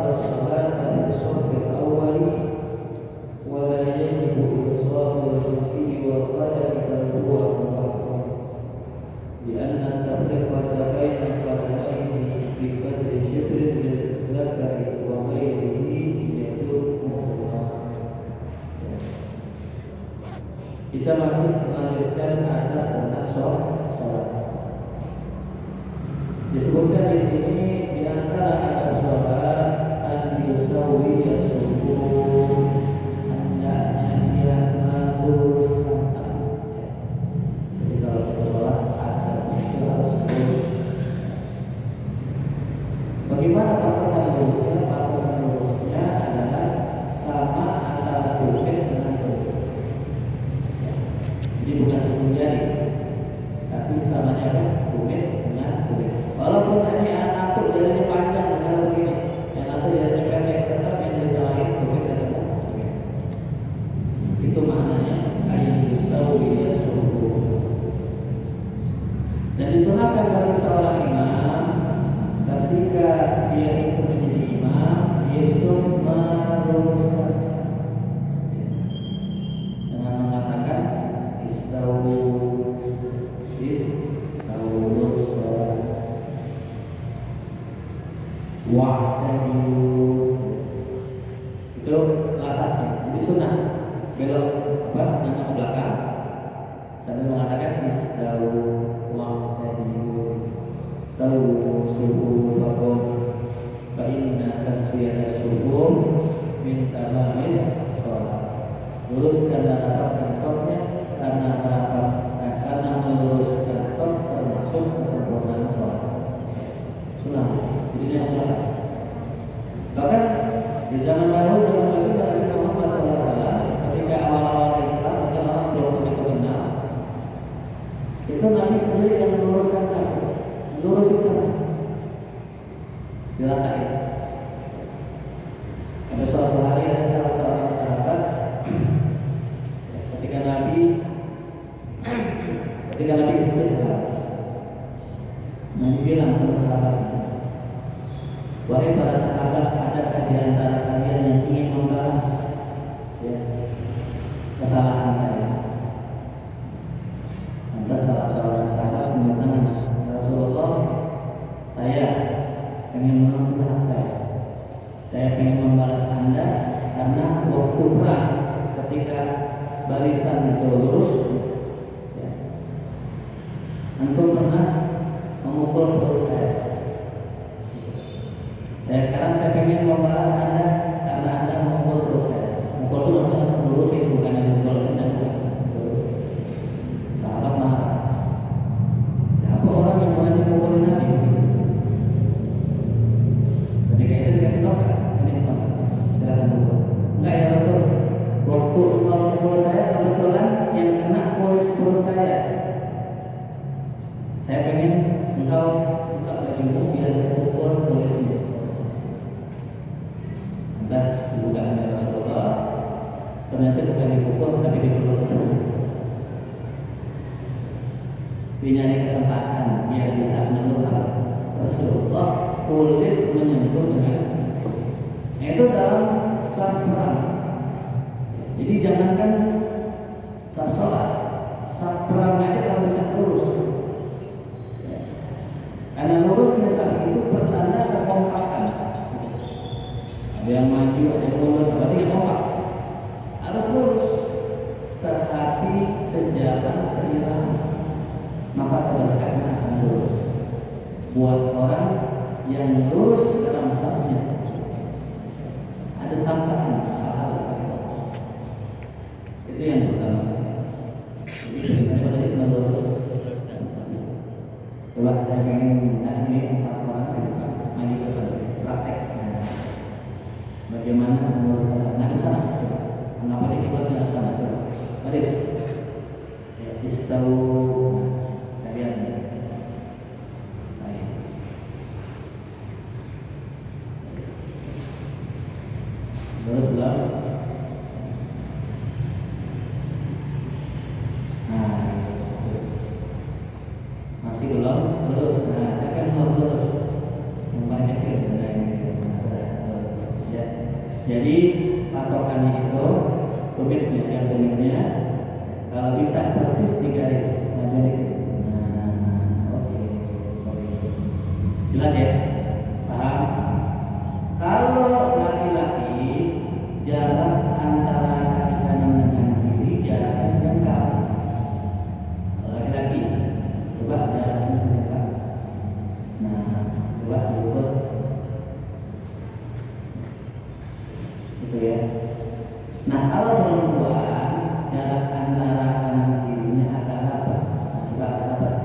الصلاة في الصف الأول ولا يجب إصرار الخلفي والخلف بل هو أفضل لأن التفرقة بين القرنين بقدر شبر للذكر وغيره يدركهما. Kita masih melanjutkan adab tentang sholat. Disebutkan di sini di antara adab sholat an-yusawi as-subuh, hendaknya dia meluruskan saf. Jadi kalau kita sholat adabnya itu harus lurus. Bagaimana patokan lurusnya? Patokan lurusnya adalah sama antara bukit dengan bukit. Jadi bukan hukum jari, tapi samanya apa? Bukit dengan bukit. Walaupun tadi anak tuh jarinya panjang misalnya begini, yang satu jarinya pendek, tetap yang disalahin bukit dan bukit. Itu maknanya ayat yusawi as-subuh. Dan disunahkan bagi seorang imam ketika dia ikut menjadi imam, dia itu meluruskan saf dengan mengatakan istawu wa'tadilu. Itu atasnya. Jadi sunnah belok nengok ke belakang sambil mengatakan istawu wa'tadilu sawu sufufakum fa inna taswiyata subuh min tamamis sholat. Luruskan dan rapatkan shafnya karena meluruskan shaf termasuk kesempurnaan sholat. Sunnah. Jadi yang sholat. Bahkan di zaman dahulu Nabi Muhammad SAW ketika awal-awal Islam, mungkin orang belum begitu kenal, itu Nabi sendiri yang meluruskan shaf, di lantai. Pada suatu hari ada salah seorang sahabat ketika Nabi istirahat, Nabi bilang sama sahabatnya, wahai para sahabat, adakah di antara kalian yang ingin membalas kesalahan saya? Lantas salah seorang sahabat mengatakan, Rasulullah, saya ingin menuntut hak saya. Saya ingin membalas Anda karena waktu perang ketika barisan itu lurus, antum pernah memukul perut saya. Sekarang saya ingin membalas Anda karena Anda memukul perut saya. Mukul itu maksudnya lurusin, bukan yang mukul dan sahabat marah. Siapa orang yang berani mukulin Nabi? Ketika itu dikasih tahu kan, ini silakan mukul. Enggak ya Rasul, waktu mukul saya kebetulan yang kena perut saya. Saya pengen engkau buka bajumu biar saya pukul kulitmu. Lantas dibuka oleh Rasulullah, ternyata bukan dipukul tapi dipeluk. Dia nyari kesempatan biar bisa menyentuh Rasulullah, kulit menyentuh dengan itu dalam saf perang. Jadi jangankan saf sholat, saf perang aja kalau bisa lurus. Karena lurusnya saf itu pertanda kekompakan. Ada yang maju, ada yang mundur, berarti yang kompak. Harus lurus, sehati, sejalan, seirama. Maka keberkahan akan lurus. Buat orang yang lurus dalam safnya, ada tambahan hal-hal. Itu yang pertama. Jadi tadi meluruskan safnya. Coba saya ingin minta ini orang maju ke praktek. Bagaimana meluruskan? Nah, ke sana. Kenapa dibuatnya ke sana? Baris. Istawu. Saya lihat. Baik. Lurus belum? Nah, masih belum lurus. Nah, saya kan mau lurus. Yang banyak yang ada ini. Jadi patokannya itu tumitnya, yang tumitnya kalau bisa persis di garis maju dikit. Nah, oke. Jelas ya? Paham? Kalau laki-laki jarak antara kaki kanan dengan kiri jaraknya sedangkan. Kalau laki-laki coba jaraknya sedangkan. Nah, coba diukur. Gitu ya. Nah, kalau perempuan jarak antara kanan kirinya agak rapat. Coba agak rapat.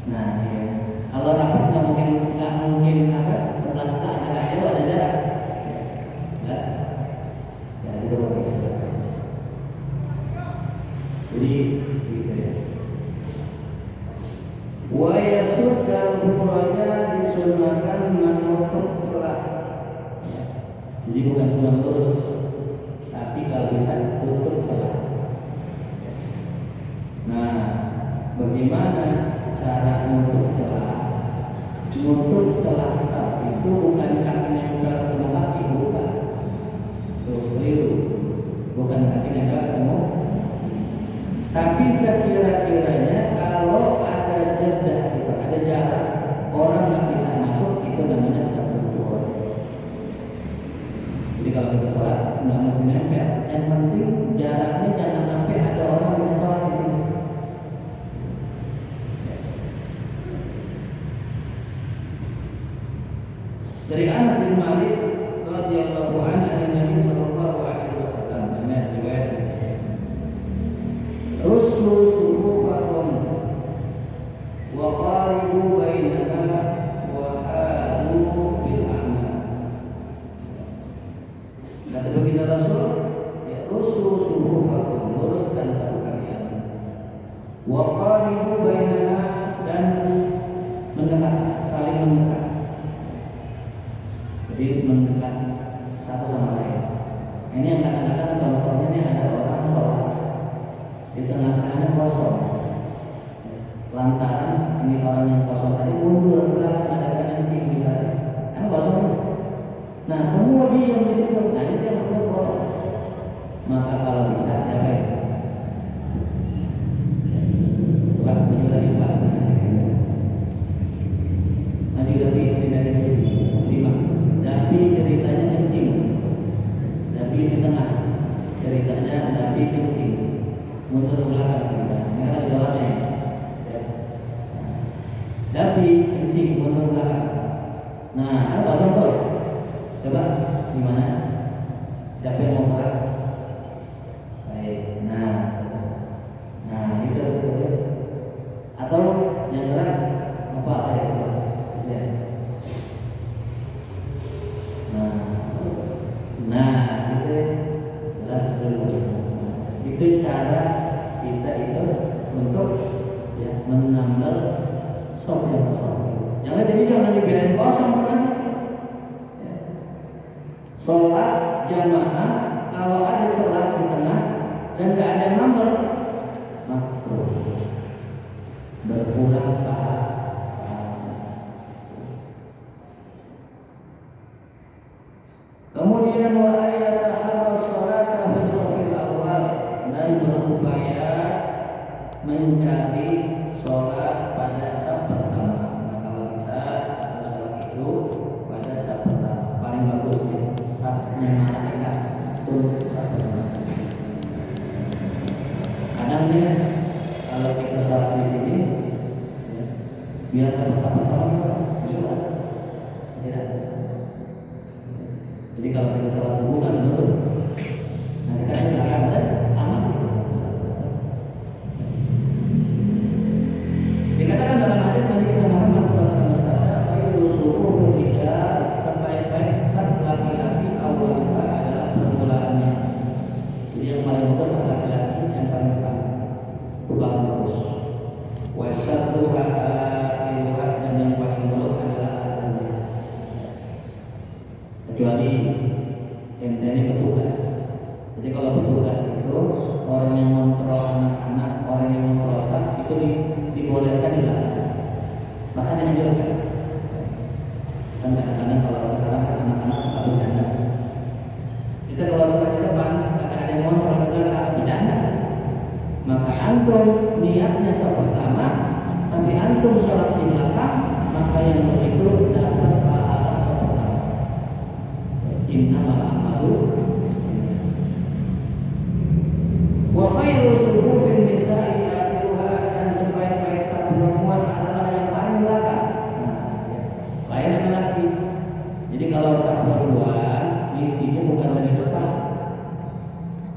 Nah, ya. Kalau rapat nggak mungkin apa sebelah agak jauh ada jarak. Jelas? Ya itu oke. Jadi gitu ya. Wa yasud dan furaja disunahkan menutup celah. Jadi bukan cuma lurus, tapi kalau bisa tutup celah. Nah, bagaimana cara menutup celah? Menutup celah saf itu bukan kaki nempel ke kaki, bukan. Terus keliru, bukan kaki nempel ke tapi sekira-kiranya kalau ada jeda itu, ada jarak, orang nggak bisa masuk, itu namanya satu dua. Jadi kalau kita sholat nggak mesti nempel, yang penting jaraknya jangan sampai ada orang bisa sholat di sini. Dari Anas bin Malik radhiyallahu anhu dari Nabi sallallahu alaihi wasallam, ini riwayat Rusul suhufakum wa qaribu bainaha wa hadu bil amal. Kata baginda Rasul, ya rusul suhufakum, luruskan satu kalian. Wa qaribu bainaha, dan mendekat, saling mendekat. Jadi mendekat satu sama lain. Ini yang kadang-kadang contohnya ini ada orang sholat di tengah-tengahnya kosong. Lantaran ini orang yang kosong tadi mundur belakang ada kencing misalnya, kan kosong. Nah semua diam di situ. Nah itu yang disebut kosong. Maka kalau bisa jangan. Bukan maju lagi Pak. Maju lebih dari lima. Tapi ceritanya kencing. Tapi di tengah ceritanya tapi kencing. Mundur belakang kita, ini ada jawabannya. Ya. Tapi kencing mundur belakang. Nah, ada kosong tuh. Coba gimana? Siapa yang mau gerak? Baik. Nah itu. Atau yang gerak apa? Ya. Nah itu jelas dulu. Itu cara kita itu untuk ya menambal sop yang kosong. Yang lain jadi jangan dibiarin kosong kan? Ya. Sholat jamaah kalau ada celah di tengah dan nggak ada nambal, makruh, berkurang pahala. Kemudian wa ayataharra sholata fi shafil awal, dan berupaya mencari sholat pada saf pertama. Nah kalau bisa sholat itu pada saf pertama paling bagus ya, safnya malaikat untuk saf pertama. Kadang ya kalau kita sholat di sini ya, biar dapat saf pertama juga tidak. Jadi kalau kita sholat subuh kan menutup. Nah kita silakan dan aman. Dikatakan dalam hadis Nabi kita Muhammad SAW bersabda, "Khairu sufufu rijal", sebaik-baik saf laki-laki awalnya adalah permulaannya. Jadi yang paling bagus saf laki-laki, yang paling pertama paling bagus. Wa syarru akhirat, dan yang paling buruk adalah akhirnya. Kecuali ini petugas. Jadi kalau petugas itu orang yang kontrol anak-anak, orang yang kontrol saf itu dibolehkan di belakang. Bahkan dianjurkan. Kan kadang-kadang kalau sekarang anak-anak suka bercanda. antum niatnya pertama, tapi antum sholat di belakang, maka yang begitu dapat pahala pertama. Innamal a'malu wa khairu sufufin nisa'i akhiruha, dan sebaik-baik satu perempuan adalah yang paling belakang. Lain laki-laki. Jadi kalau satu perempuan isinya bukan dari depan.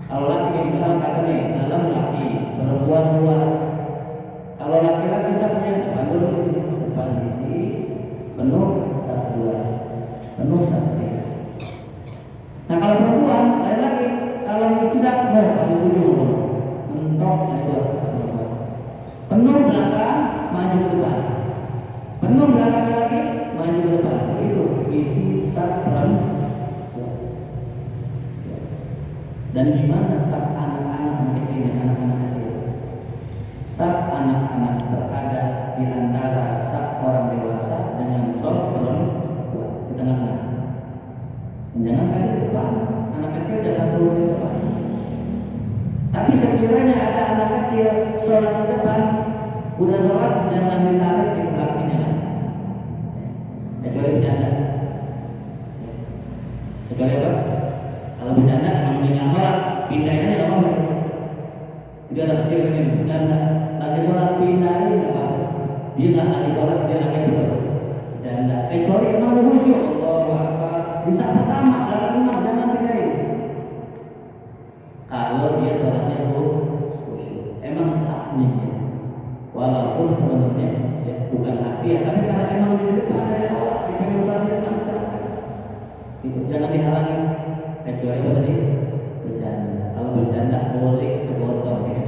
Kalau laki misalnya kata nih dalam laki, perempuan luar. Kalau laki-laki sapnya depan dulu di sini, depan di sini penuh satu dua, penuh satu tiga. Nah kalau perempuan lain lagi, kalau isi sak paling ujung mentok itu penuh belakang maju ke depan, penuh belakang lagi maju ke depan. Itu isi sak perempuan. Dan gimana sak anak-anak kecil, anak-anak kecil? Sak anak-anak berada di antara sak orang dewasa dengan soft perempuan di tengah-tengah. Jangan kasih depan, anak kecil jangan turun di depan. Tapi sekiranya ada anak kecil sholat di depan, udah sholat jangan ditarik di belakangnya. Kecuali bercanda. Kecuali apa? Kalau bercanda namanya sholat, pindahin aja nggak apa-apa. Jadi ada kecil ini bercanda, lagi sholat pindahin nggak apa-apa. Dia nggak lagi sholat, dia lagi bercanda. Kecuali emang khusyuk, Allah Akbar. Di saat pertama dalam imam jangan pindahin. Kalau dia sholatnya khusyuk, emang haknya dia. Walaupun sebenarnya ya, bukan hak dia, tapi karena emang di depan ada yang Allah, di pengusaha bangsa, itu jangan dihalangi. Kecuali apa tadi? Bercanda. Kalau bercanda boleh kebotong ya.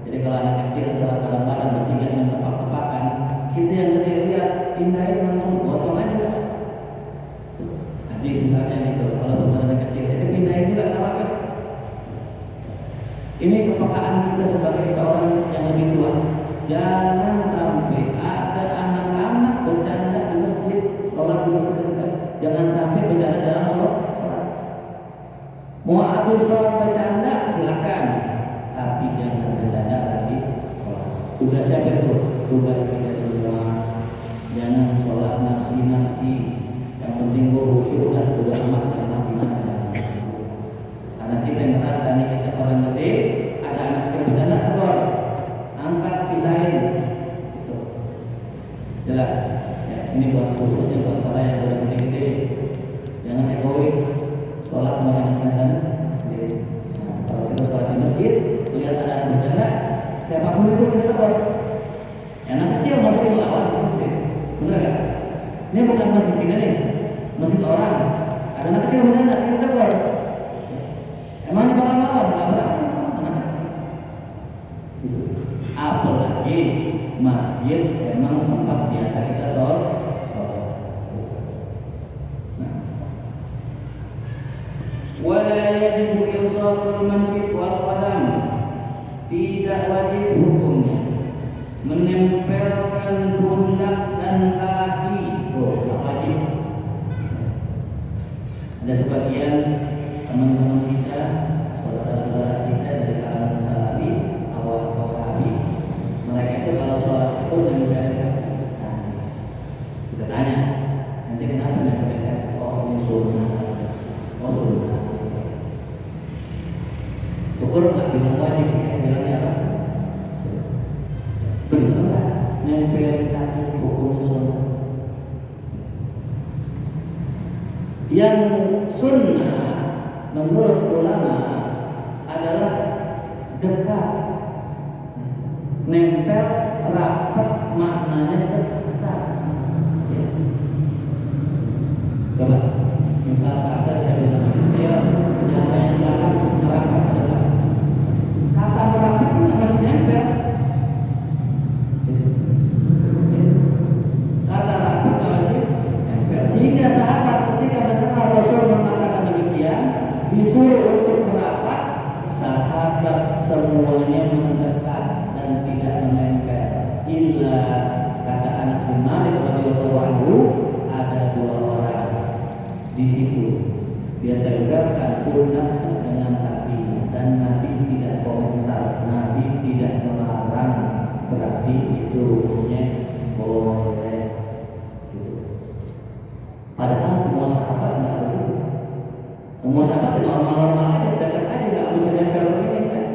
Jadi kalau anak kecil sholat bareng-bareng bertiga dengan tepak-tepakan, kita yang gede lihat pindahin langsung potong aja lah. Hadis misalnya gitu, kalau anak kecil jadi pindahin juga apa-apa. Ini kepekaan kita sebagai seorang yang lebih tua. Jangan sampai ada anak-anak bercanda di masjid, sholat di masjid. Jangan sampai bercanda dalam sholat. Mau habis sholat bercanda silakan, tapi jangan bercanda lagi sholat. Tugas siapa itu? Tugas kita semua. Jangan sholat nafsi-nafsi. Yang penting khusyuk dan udah amat jangan gimana. Karena kita merasa nih kita orang gede, ada anak kecil bercanda keluar, angkat pisahin. Gitu. Jelas. Ya, ini buat khususnya buat orang yang udah gede-gede. Jangan egois. Sholat mengenai sana. Nah, kalau kita sholat di masjid, lihat ada yang bercanda, siapapun itu kita tegur. Anak kecil masih melawan, benar nggak? Ini bukan masjid kita nih, masjid orang. Ada anak kecil bercanda, kita tegur. Emang ini bakal melawan? Nggak berani. Apalagi masjid memang tempat biasa kita sholat. Wala yajibu ilsaqul manfit wal qadam, tidak wajib hukumnya menempelkan pundak dan kaki. Wajib. Ada sebagian teman-teman kita, saudara-saudara kita dari kalangan salafi, awal wahabi, mereka itu kalau sholat itu dan misalnya, kita tanya, nanti kenapa mereka? Oh ini sunnah, oh sunnah. Syukur nggak bilang wajib ya, bilangnya apa? Benar nggak? Nempel kaki hukumnya sunnah. Yang sunnah menurut ulama adalah dekat, nempel rapat, maknanya dekat. Ya. Coba, misal kata saya bilang, ya jangan yang belakang rapat dekat. Kata rapat itu akan nempel. Kata rapat pasti nempel. Sehingga sahabat ketika mendengar Rasul mengatakan demikian, disuruh untuk merapat, sahabat semuanya mendekat dan tidak menempel. Illa kata Anas bin Malik radhiyallahu anhu, ada dua orang di situ. Dia tegakkan pundak dengan kaki dan Nabi tidak komentar, Nabi tidak melarang. berarti itu hukumnya boleh gitu. Padahal semua sahabat nggak begitu. Semua sahabat normal-normal aja, dekat aja, nggak bisa nempel begini kan.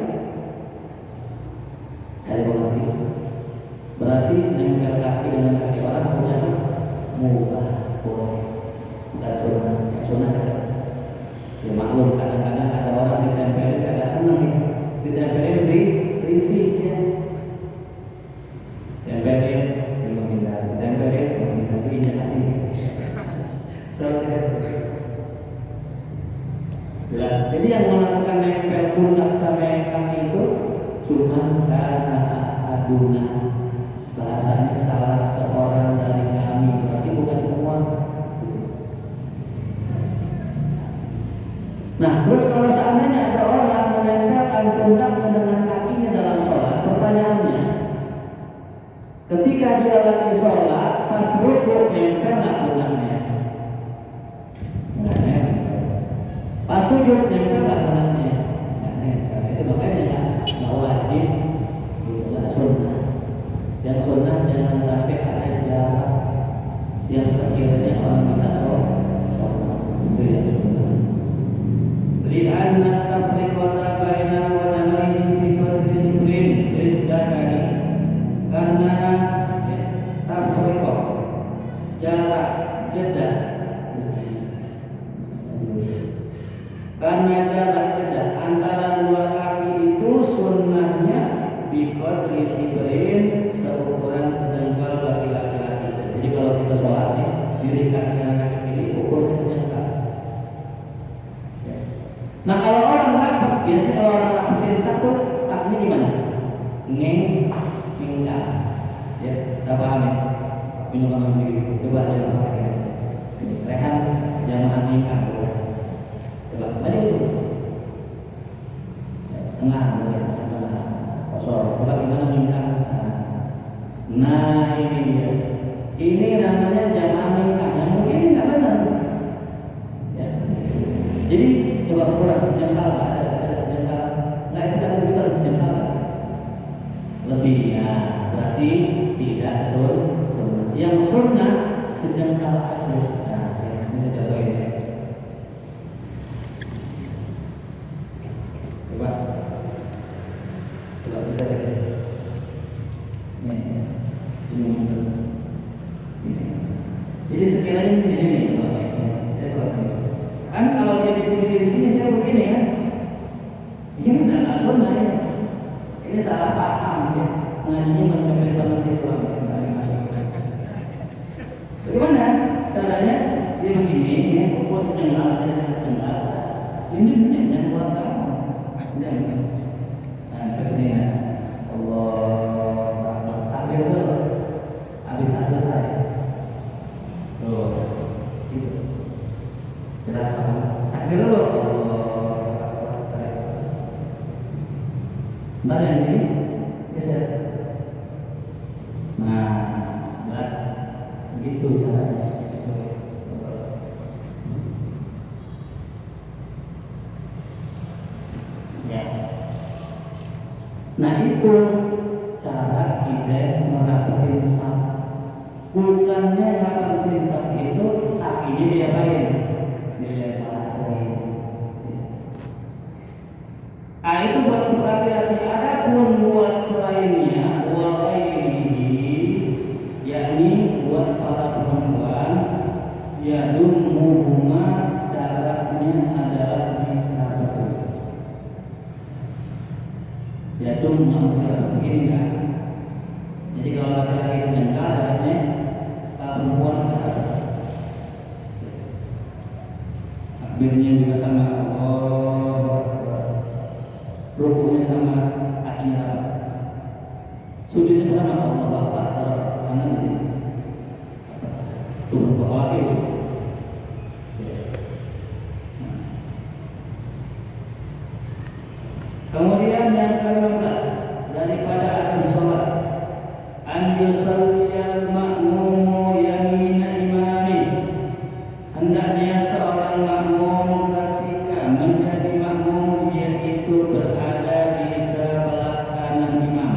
Saya mengerti. Berarti nempel kaki dengan kaki orang punya mubah, boleh, bukan sunnah. Yang sunnah dekat. Ya maklum, kadang-kadang ada orang ditempelin agak seneng ya, ditempelin di risihnya, tempelin dia menghindar, tempelin menghindar, injak hati. Jelas. Jadi yang melakukan nempel pundak sampai kaki itu cuma karena aduna, bahasanya salah seorang dari kami, berarti bukan semua. Nah, terus kalau seandainya ada orang menempelkan pundaknya dengan kakinya dalam sholat, pertanyaannya, ketika dia lagi sholat, pas rukuk nempel nggak pundaknya? Nggak nempel. Pas sujud nempel nggak pundaknya? Nggak nempel. Itu makanya nggak wajib, nggak sunnah. Yang sunnah jangan sampai ada jarak yang sekiranya orang bisa sholat. Itu yang sunnah. Li'anna tafriqata baina qadamaini fi qadri sitrin lidzakari, karena tafriqah jarak jeda, karena jarak jeda antara dua kaki itu sunnahnya bi qadri sitrin, seukuran sejengkal bagi laki-laki. Jadi kalau kita sholat nih, diri kaki kanan kaki kiri ukurnya sejengkal. Nah kalau orang rapat, biasanya kalau orang rapatin satu, kakinya gimana? Ngingkang. Ya, tak paham ya? Minum begini. Coba aja sama kaki saya. Rehan, jamaah ngingkang. Coba, balik dulu. Tengah, kosong. Coba gimana ngingkang? Nah ini dia. Ini namanya jamaah ngingkang. Yang mungkin ini nggak benar. Ya. Jadi coba kurang sejengkal, ada sejengkal, nggak itu kan kita ada sejengkal lebih ya, berarti tidak sunnah. Yang sunnah sejengkal aja. Nah, ini saya contohin ya. Coba bisa lihat. Nih, ini. Jadi sekiranya ini saya sholat. Kan kalau dia di sini saya begini kan, ini udah nggak sunnah ya. Ini salah paham ya. Ngajinya menempel masjid pulang. Bagaimana caranya? Dia begini, ya, ukur sejengkal, sejengkal. Ini yang buat kamu. Nah, kemudian Allah takbir dulu, habis takbir saya. Tuh, gitu. Jelas paham? Takbir dulu. Bentar yang ini geser. Nah, jelas. Begitu caranya. Ya. Nah itu cara kita merapikan saf. Bukannya merapikan saf itu kakinya diapain? Dileparin. Nah itu buat laki-laki. Adapun buat selainnya, wa ghairihi, yakni buat para perempuan, yadumuhuma, caranya adalah ditaruh. Yadum maksudnya begini kan? Jadi kalau laki-laki sejengkal, caranya perempuan taruh. Takbirnya juga sama Allah, rukuknya sama, kakinya rapat, sujudnya sama Allah Bapak taruh tangan di sini. Tuh, bapak lagi. Kemudian yang ke-15 daripada akan sholat, an yusalliyal ma'mumu yamina imami, hendaknya seorang makmum ketika menjadi makmum yaitu berada di sebelah kanan imam.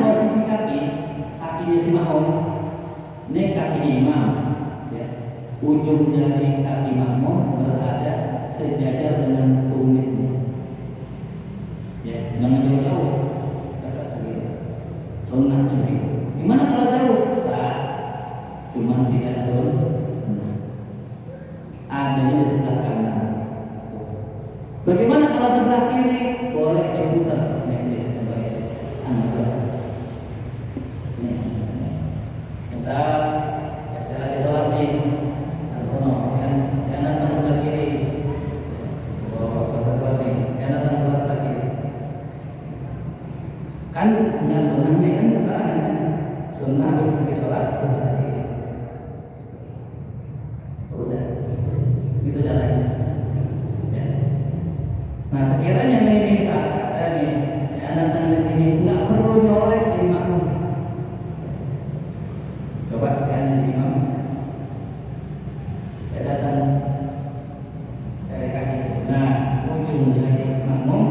posisi kakinya si makmum, ini kakinya imam, ya. Ujung jari kaki makmum berada sejajar dengan tumitnya, ya. Jangan jauh-jauh, agak sedikit. Sunnah jadi. Gimana kalau jauh? Sah, cuma tidak sunnah. Adanya di sebelah kanan. Bagaimana kalau sebelah kiri? Boleh diputar. Misal, saya lagi sholat nih, yang datang sebelah kiri, yang datang sebelah kiri. Kan punya sunnah nih kan sebenarnya kan, sunnah habis pergi sholat sebelah kiri. Udah, itu caranya. Ya. Nah sekiranya ini saat kata nih, yang datang di sini nggak perlu nyolek di makmum. Coba kalian jadi imam, saya datang dari kaki. Nah, ujung jari makmum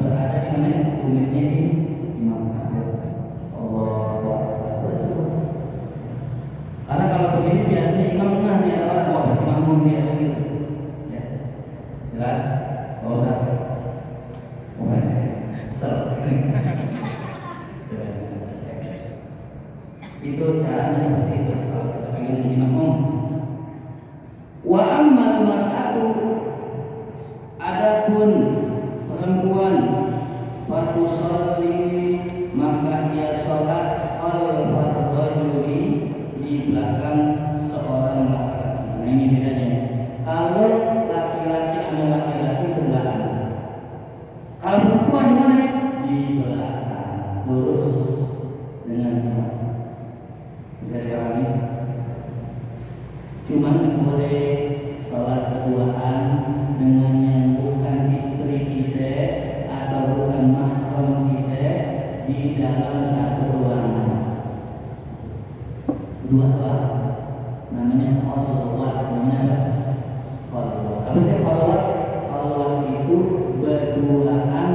berada di mana? Tumitnya ini imam. Allah. Karena kalau begini biasanya imam tengah nih orang mau berarti makmum dia begitu. Ya, jelas? Gak usah. Itu caranya seperti itu kalau kita pengen jadi makmum. Wa ammal mar'atu, adapun perempuan, fatusalli, maka ia sholat khalfar rajuli, di belakang seorang laki-laki. Nah ini bedanya. Kalau laki-laki sama laki-laki sebelahan, kalau perempuan di mana? Di belakang, lurus dengan imam. Bisa dipahami? Cuma boleh sholat berduaan dengan yang bukan istri kita atau bukan mahram kita di dalam satu ruangan. Dua namanya khalwat, namanya khalwat. Apa sih khalwat? Khalwat itu berduaan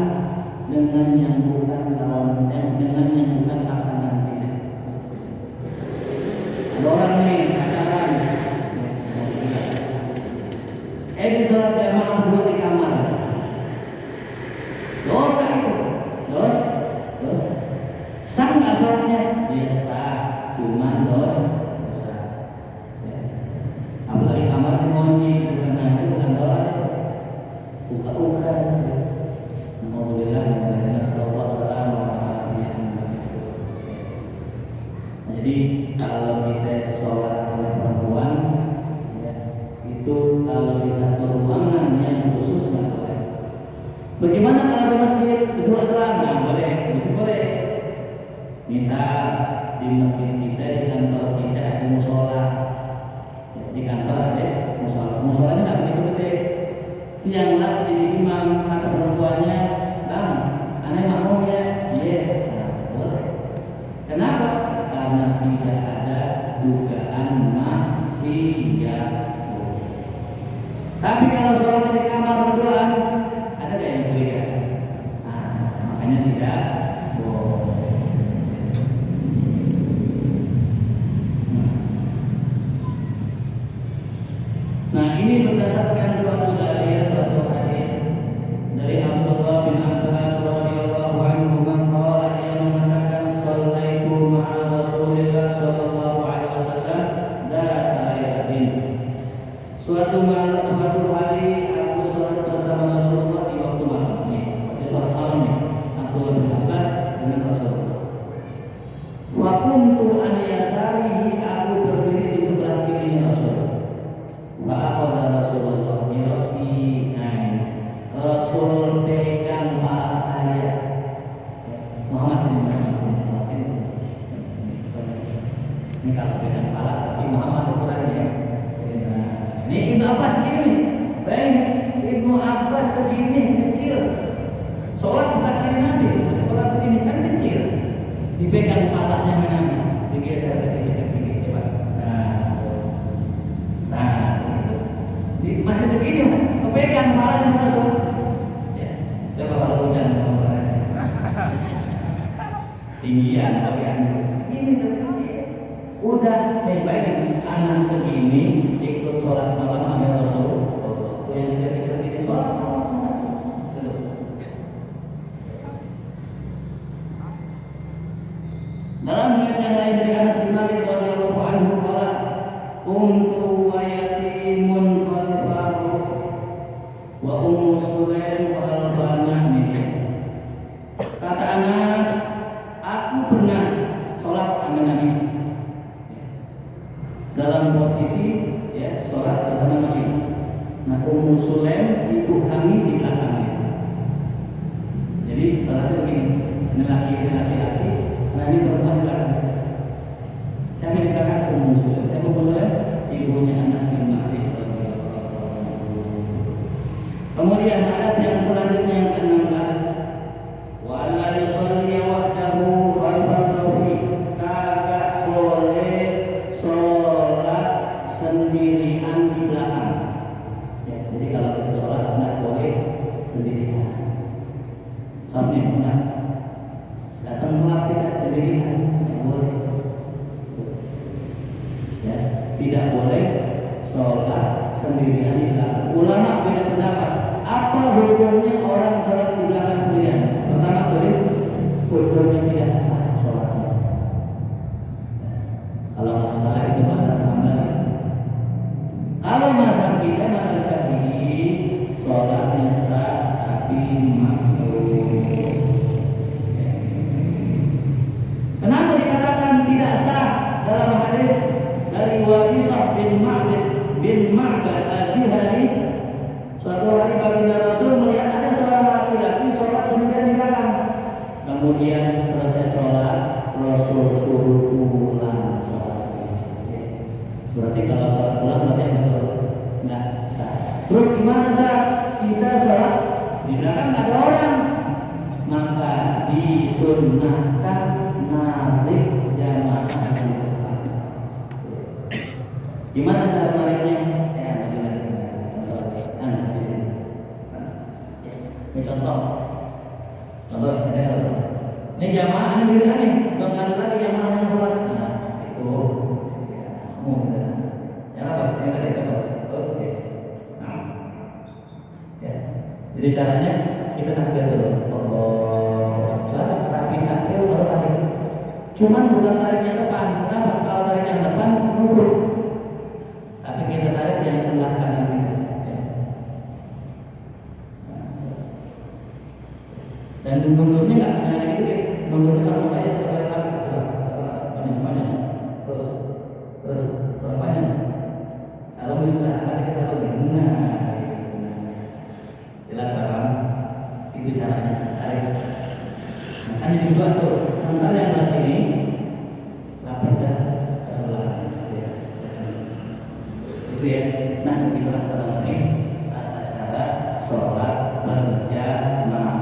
dengan yang bukan lawan, dengan yang bukan pasangan kita. Ada orang nih pacaran, di sholat jamaah dua di kamar, dosa itu, dosa. Sah nggak sholatnya? Ya sah, cuma dosa. Ya. Apalagi kamar dikunci, bukan itu bukan dosa, buka-buka. Alhamdulillah, jadi kalau kita sholat oleh perempuan, ya, itu kalau di satu ruangan yang khusus nggak boleh. Bagaimana kalau di masjid berdua doang? Nggak boleh, bisa boleh. Misal di masjid kita, di kantor kita ada musola, ya, di kantor ada musola. Musolanya nggak begitu gede. Siang lah jadi imam, kata perempuannya, bang, aneh makmum ya, iya, nah, boleh. Kenapa? Karena tidak ada dugaan maksiat. Tapi kalau sholat di kamar berduaan, ada gak yang curiga? Nah, makanya tidak boleh. Nah, ini berdasarkan suatu dalil, suatu hadis dari Abdullah bin Abbas radhiyallahu anhu, qala, ia mengatakan, shallaitu ma'a Rasulillah sallallahu alaihi wasallam dzata lailatin. Suatu hari aku salat bersama Rasulullah di waktu malam. Nih, di salat malam nih, Abdullah bin Abbas dengan Rasulullah. Wa kuntu an yasarihi, aku berdiri di sebelah kirinya Rasul. Fa'akhadha Rasulullah bi ra'si, Rasul pegang kepala saya. Muhammad sini. Ini kalau pegang kepala, tapi Muhammad ukuran ya. Ini Ibnu Abbas segini, bayangin Ibnu Abbas segini kecil. Sholat sebelah kiri Nabi, sholat begini kan kecil. Dipegang kepalanya Nabi, digeser ke sini ke kiri, coba. Nah, masih segini, kepegang kepalanya Rasul. Ya, coba kalau hujan. tinggian bagi anu ini udah baik anak segini ikut sholat malam ada Rasul yang jadi sholat malam dalam riwayat yang lain dari Anas bin Malik radhiyallahu anhu qala kuntu wa yatimun khalfahu wa ummu sulaim khalfana kata Anas aku pernah sholat sama Nabi dalam posisi ya sholat bersama Nabi. Nah Ummu Sulaim ibu kami di belakangnya. Jadi sholatnya begini, ini laki-laki, Nabi perempuan di belakang. Siapa di belakang Ummu Sulaim? Siapa Ummu Sulaim? Ibunya Anas bin Malik. Kemudian adab yang selanjutnya yang ke-16 wa la yusalli wahdahu khalfa sawfi kagak boleh sholat sendirian di belakang ya, jadi kalau kita sholat tidak boleh sendirian sampai benar datang telat tidak sendirian tidak boleh ya, tidak boleh sholat sendirian di belakang. Ulama beda pendapat apa hukumnya orang sholat di belakang sendirian. Pertama tulis hukumnya tidak sah sholatnya. Kalau nggak salah itu mazhab Hambali. Kalau mazhab kita mazhab Syafi'i sholatnya sah tapi makruh. Kenapa dikatakan tidak sah dalam hadis dari Wadisah bin Ma'bad al-Juhani? Suatu hari baginda Rasul melihat ada seorang laki-laki sholat sendirian di belakang. Kemudian selesai sholat, Rasul suruh pulang sholat. Berarti kalau sholat pulang berarti betul nggak sah. Terus gimana sah? Kita sholat di belakang nggak ada orang, maka disunnahkan narik jamaah di depan. Gimana cara nariknya? Ini contoh, ini jamaah ini diri aneh, belum ada lagi jamaah yang buat. Nah, situ, ya apa? Yang tadi apa? Oke. Nah, ya. Jadi caranya kita takbir dulu. Allah, tapi takbir baru tarik. Cuman bukan tarik yang depan. Kenapa? Kalau tarik yang depan mundur, tapi kita tarik yang sebelah kanan kita. Dan mundurnya nggak hanya gitu, mundurnya langsung aja setelah panjang, terus panjang. Salam bisa nanti kita tahu jelas paham? Itu caranya tarik. Makanya juga tuh antara yang belah ini lapar ke sebelah. Itu ya. Nah itulah cara sholat berjamaah.